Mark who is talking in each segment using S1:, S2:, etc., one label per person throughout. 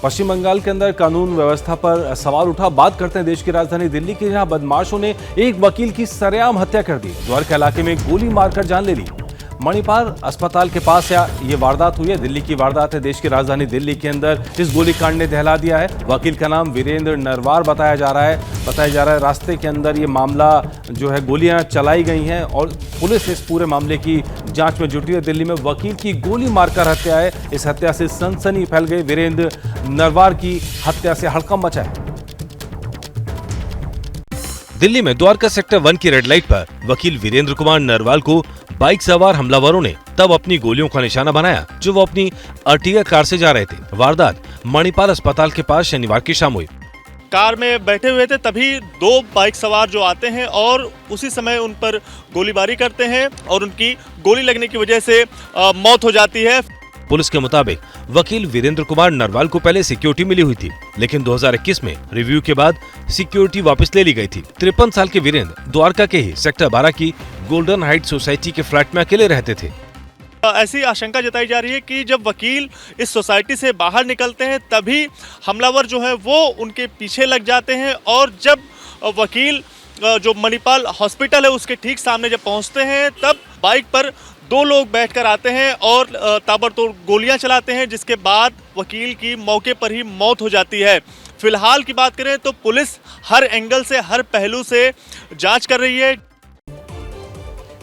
S1: पश्चिम बंगाल के अंदर कानून व्यवस्था पर सवाल उठा। बात करते हैं देश की राजधानी दिल्ली की, जहां बदमाशों ने एक वकील की सरेआम हत्या कर दी। द्वारका इलाके में गोली मारकर जान ले ली। मणिपाल अस्पताल के पास ये वारदात हुई है। दिल्ली की वारदात है। देश की राजधानी दिल्ली के अंदर इस गोलीकांड ने दहला दिया है। वकील का नाम वीरेंद्र नरवार बताया जा रहा है। रास्ते के अंदर ये मामला जो है, गोलियां चलाई गई हैं और पुलिस इस पूरे मामले की जांच में जुटी है। दिल्ली में वकील की गोली मारकर हत्या है। इस हत्या से सनसनी फैल गई। वीरेंद्र नरवार की हत्या से हड़कंप मचा है। दिल्ली में द्वारका सेक्टर 1 की रेड लाइट पर वकील वीरेंद्र कुमार नरवाल को बाइक सवार हमलावरों ने तब अपनी गोलियों का निशाना बनाया जो वो अपनी अर्टिगा कार से जा रहे थे। वारदात मणिपाल अस्पताल के पास शनिवार की शाम हुई।
S2: कार में बैठे हुए थे, तभी दो बाइक सवार जो आते हैं और उसी समय उन पर गोलीबारी करते हैं और उनकी गोली लगने की वजह से मौत हो जाती है।
S1: पुलिस के मुताबिक वकील वीरेंद्र कुमार नरवाल को पहले सिक्योरिटी मिली हुई थी, लेकिन 2021 में रिव्यू के बाद सिक्योरिटी वापस ले ली गई थी। 53 साल के वीरेंद्र द्वारका के ही सेक्टर 12 की गोल्डन हाइट सोसाइटी के फ्लैट में अकेले रहते थे।
S2: ऐसी आशंका जताई जा रही है कि जब वकील इस सोसाइटी से बाहर निकलते हैं तभी हमलावर जो है वो उनके पीछे लग जाते हैं और जब वकील जो मणिपाल हॉस्पिटल है उसके ठीक सामने जब पहुंचते हैं तब बाइक पर दो लोग बैठकर आते हैं और ताबड़तोड़ गोलियां चलाते हैं, जिसके बाद वकील की मौके पर ही मौत हो जाती है। फिलहाल की बात करें तो पुलिस हर एंगल से, हर पहलू से जांच कर रही है।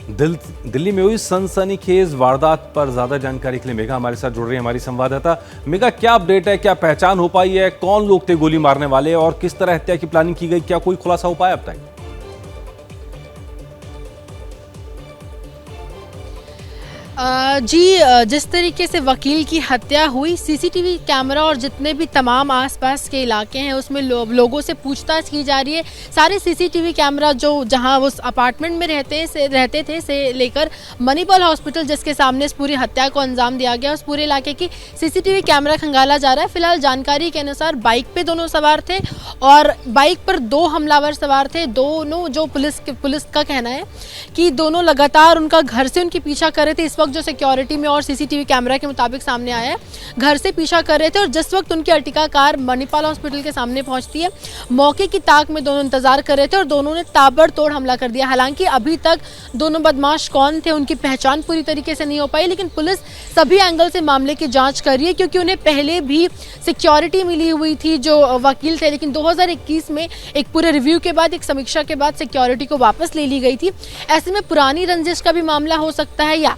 S1: दिल्ली में हुई सनसनीखेज वारदात पर ज्यादा जानकारी के लिए मेघा हमारे साथ जुड़ रही है, हमारी संवाददाता। मेघा, क्या अपडेट है? क्या पहचान हो पाई है? कौन लोग थे गोली मारने वाले और किस तरह हत्या की प्लानिंग की गई? क्या कोई खुलासा हो पाया अब तक?
S3: जी, जिस तरीके से वकील की हत्या हुई, सीसीटीवी कैमरा और जितने भी तमाम आसपास के इलाके हैं उसमें लोगों से पूछताछ की जा रही है। सारे सीसीटीवी कैमरा जो जहां वो अपार्टमेंट में रहते थे से लेकर मणिपाल हॉस्पिटल जिसके सामने इस पूरी हत्या को अंजाम दिया गया, उस पूरे इलाके की सीसीटीवी कैमरा खंगाला जा रहा है। फिलहाल जानकारी के अनुसार बाइक पे दोनों सवार थे और बाइक पर दो हमलावर सवार थे। दोनों, जो पुलिस का कहना है कि दोनों लगातार उनका घर से उनकी पीछा कर रहे थे। इस वक्त जो सिक्योरिटी में और सीसीटीवी कैमरा के मुताबिक सामने आया है, घर से पीछा कर रहे थे और जिस वक्त उनकी अर्टिगा कार मणिपाल हॉस्पिटल के सामने पहुंचती है, मौके की ताक में दोनों इंतजार कर रहे थे और दोनों ने ताबड़तोड़ हमला कर दिया। हालांकि अभी तक दोनों बदमाश कौन थे उनकी पहचान पूरी तरीके से नहीं हो पाई, लेकिन पुलिस सभी एंगल से मामले की जांच कर रही है क्योंकि उन्हें पहले भी सिक्योरिटी मिली हुई थी जो वकील थे, लेकिन 2021 में एक पूरे रिव्यू के बाद, एक समीक्षा के बाद सिक्योरिटी को वापस ले ली गई थी। ऐसे में पुरानी रंजिश का भी मामला हो सकता है या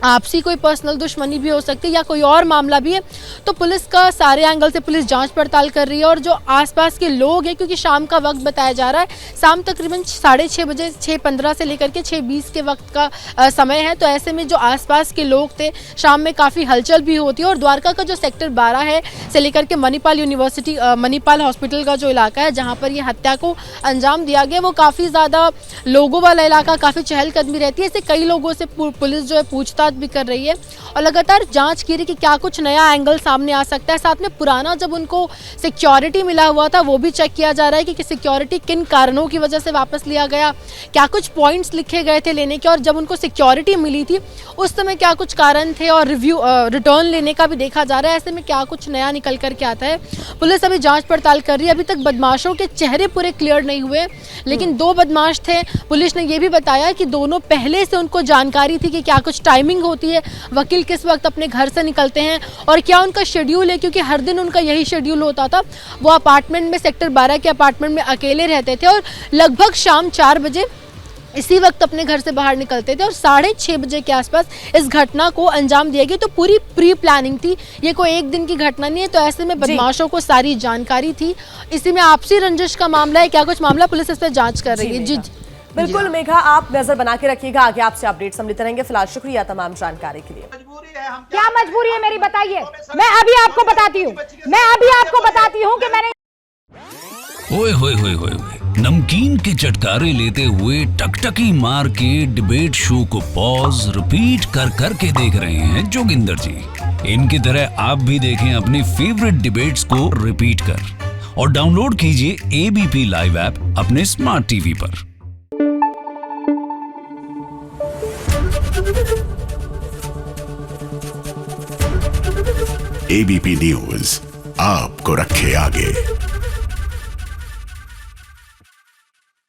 S3: आपसी कोई पर्सनल दुश्मनी भी हो सकती है या कोई और मामला भी है। तो पुलिस का सारे एंगल से पुलिस जांच पड़ताल कर रही है और जो आसपास के लोग हैं, क्योंकि शाम का वक्त बताया जा रहा है, शाम तकरीबन 6:30 बजे, 6:15 से लेकर के 6:20 के वक्त का समय है। तो ऐसे में जो आसपास के लोग थे, शाम में काफ़ी हलचल भी होती है और द्वारका का जो सेक्टर 12 है से लेकर के मणिपाल हॉस्पिटल का जो इलाका है जहाँ पर ये हत्या को अंजाम दिया गया, वो काफ़ी ज़्यादा लोगों वाला इलाका, काफ़ी चहलकदमी रहती है। इससे कई लोगों से पुलिस जो है पूछताछ भी कर रही है और लगातार जांच की रही कि क्या कुछ नया एंगल सामने आ सकता है। साथ में पुराना जब उनको सिक्योरिटी मिला हुआ था वो भी चेक किया जा रहा है कि सिक्योरिटी किन कारणों की वजह से वापस लिया गया, क्या कुछ पॉइंट्स लिखे गए थे लेने के, और जब उनको सिक्योरिटी मिली थी उस समय क्या कुछ कारण थे, और रिटर्न लेने का भी देखा जा रहा है। ऐसे में क्या कुछ नया निकल करके आता है, पुलिस अभी जाँच पड़ताल कर रही है। अभी तक बदमाशों के चेहरे पूरे क्लियर नहीं हुए, लेकिन दो बदमाश थे। पुलिस ने यह भी बताया कि दोनों पहले से उनको जानकारी थी कि क्या कुछ टाइमिंग होती है, वकील किस वक्त अपने घर से निकलते हैं और क्या उनका शेड्यूल है, क्योंकि हर दिन उनका यही शेड्यूल होता था। वो अपार्टमेंट में, सेक्टर 12 के अपार्टमेंट में अकेले रहते थे और लगभग शाम 4 बजे इसी वक्त अपने घर से बाहर निकलते थे और 6:30 बजे के आसपास इस घटना को अंजाम दिया गया। तो पूरी प्री प्लानिंग थी, ये कोई एक दिन की घटना नहीं है। तो ऐसे में बदमाशों को सारी जानकारी थी। इसी में आपसी रंजिश का मामला है, क्या कुछ मामला, पुलिस इस पर जांच कर रही है। जी
S4: बिल्कुल मेघा, आप नजर बना के रखिएगा, आगे आपसे अपडेट्स हम लेते रहेंगे। फिलहाल शुक्रिया तमाम जानकारी के लिए।
S5: क्या मजबूरी है मेरी, बताइए। मैं अभी आपको बताती हूँ कि मैंने
S6: ओए होए होए होए, नमकीन के चटकारे लेते हुए टकटकी मार के डिबेट शो को पॉज रिपीट कर कर के देख रहे हैं जोगिंदर जी। इनकी तरह आप भी देखें अपनी फेवरेट डिबेट्स को रिपीट कर और डाउनलोड कीजिए एबीपी लाइव ऐप अपने स्मार्ट टीवी पर।
S7: ABP News, आपको रखे आगे।